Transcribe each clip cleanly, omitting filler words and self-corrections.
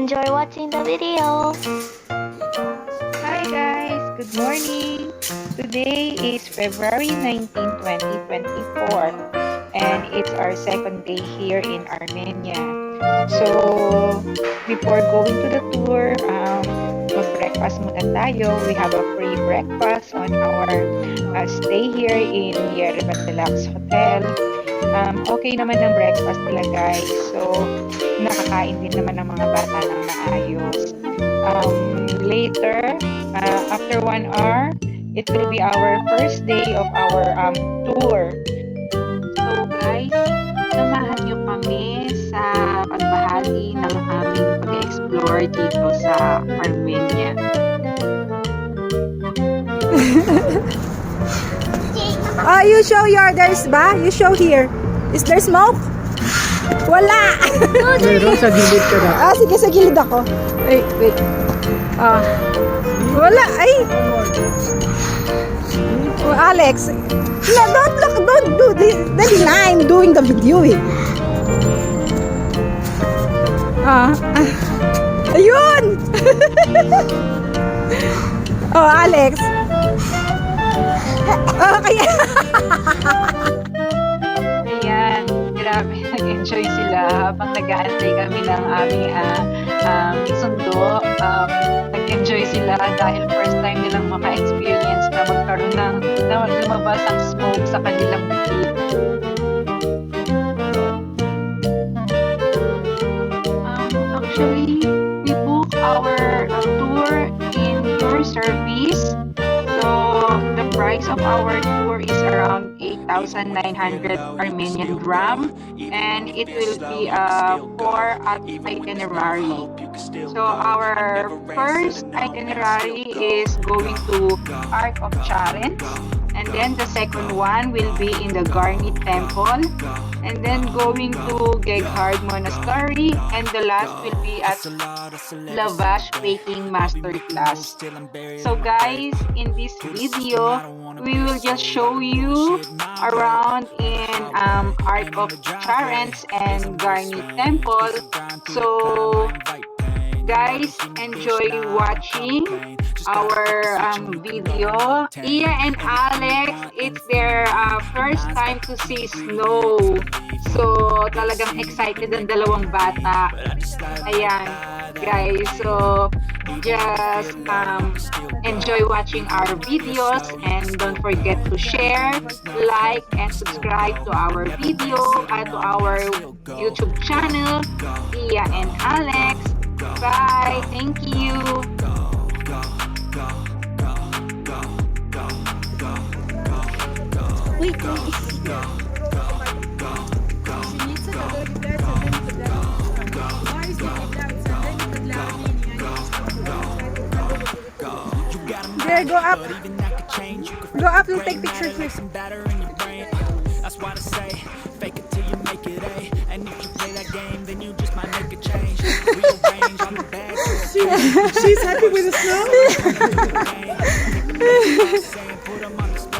enjoy watching the video. Hi guys, good morning. Today is February 19, 2024 and it's our second day here in Armenia. So before going to the tour, mag-breakfast muna tayo. We have a free breakfast on our stay here in Yerevan Deluxe Hotel. Okay naman ang breakfast nila guys. So nakakain din naman ng mga bata ng maayos. Later, after 1 hour, it will be our first day of our tour. So guys, samahan nyo kami sa pagbahagi ng aming pag-explore dito sa Armenia. You show there's ba? You show here. Is there smoke? Wala! Meron sa gilid ka na. Sige, sa gilid ako. Wait. Wala, ay! Oh, Alex, no, don't do this. Dali na, I'm doing the video eh. Ayun! Oh, Alex. Kaya... Ayan, grabe, nag-enjoy sila habang nag-aantay kami ng aming sundo. Nag-enjoy sila dahil first time nilang maka-experience na magkaroon ng lumabas ang smoke sa kanilang bukid. Actually, we booked our tour in tour service. So, the price of our tour is around 8,900 Armenian dram and it will be a 4 itinerary. So, our first itinerary is going to Ark of Charents, and then the second one will be in the Garni Temple, and then going to Geghard Monastery, and the last will be at Lavash Baking Masterclass. So guys, in this video, we will just show you around in Ark of Charents and Garni Temple. So guys, enjoy watching our video. Iya and Alex, it's their first time to see snow. So, talagang excited ang dalawang bata. Ayan, guys. So, just enjoy watching our videos and don't forget to share, like, and subscribe to our video and to our YouTube channel, Iya and Alex. Bye. Thank you. Wait. There, go up. Go up and take pictures here. That's why I say, fake it till you make it A. And if you play that game, then you just might make a change. Rearrange on the bag. She's happy with the snow.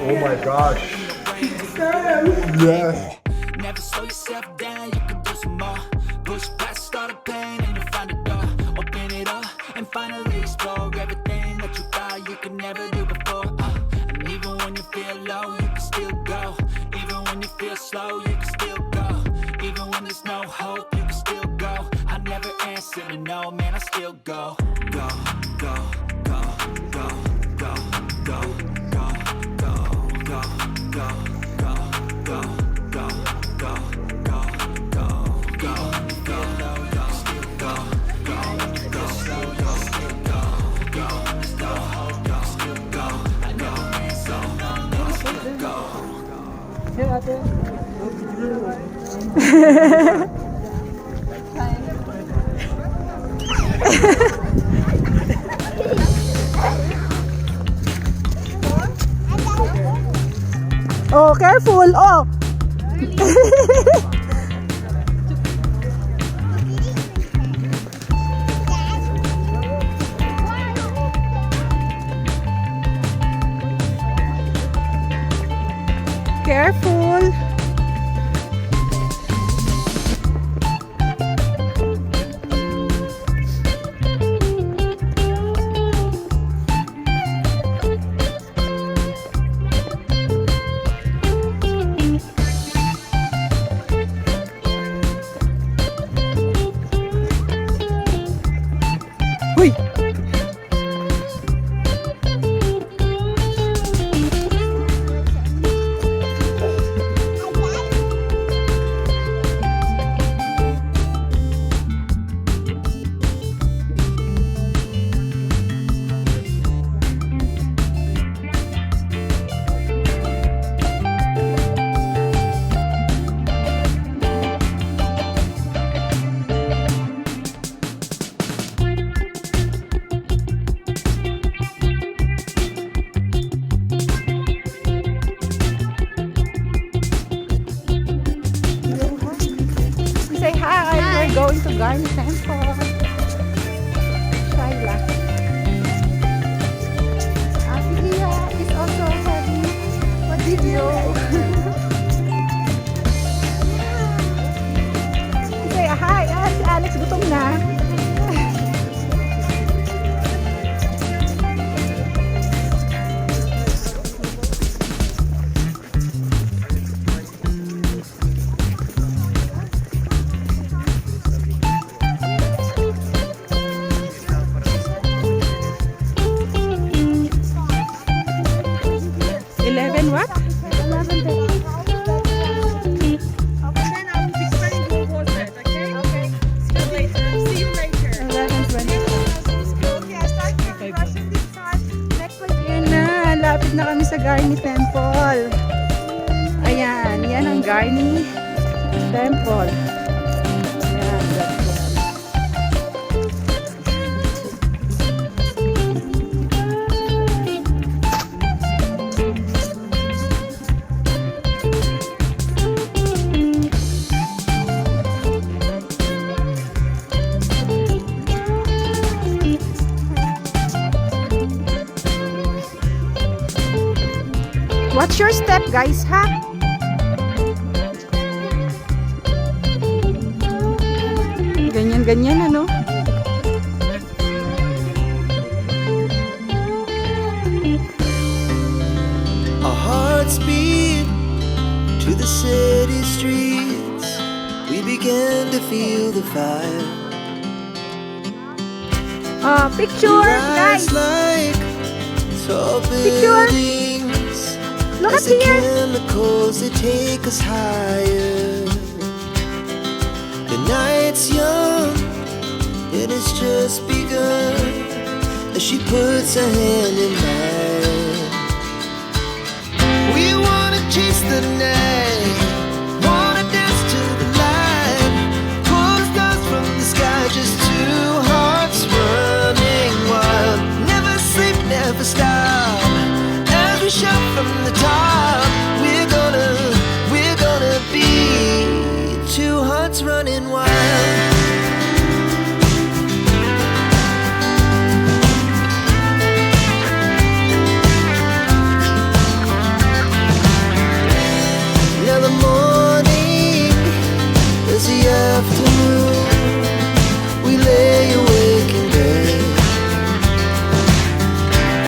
Oh my gosh. Yes. Never slow yourself down, you can do some more. Push past all the pain and you'll find a door. Open it up and finally explore everything that you thought you could never do before. And even when you feel low, you can still go. Even when you feel slow, you can still go. Even when there's no hope, you can still go. I never answer to no, man, I still go. Go, go, go, go, go, go, go, go, go, go, go, go, go, go, go, go, go. Feel low, you can still go. Even when you feel slow, you can still go. Even when there's no hope, you can still go. I never answer to no, man, I still go. Oh, careful. Oh. Careful. what? Ayan na, lapit na kami sa Garni Temple. Ayan, yan ang Garni Temple. Ayan, that's one. Watch your step, guys, ha? Ganyan, ano? Our hearts beat to the city streets. We began to feel the fire. Picture, guys. Rise like tall Picture. buildings. Look As at the here. chemicals they take us higher. The night's young, it has just begun. As she puts her hand in mine.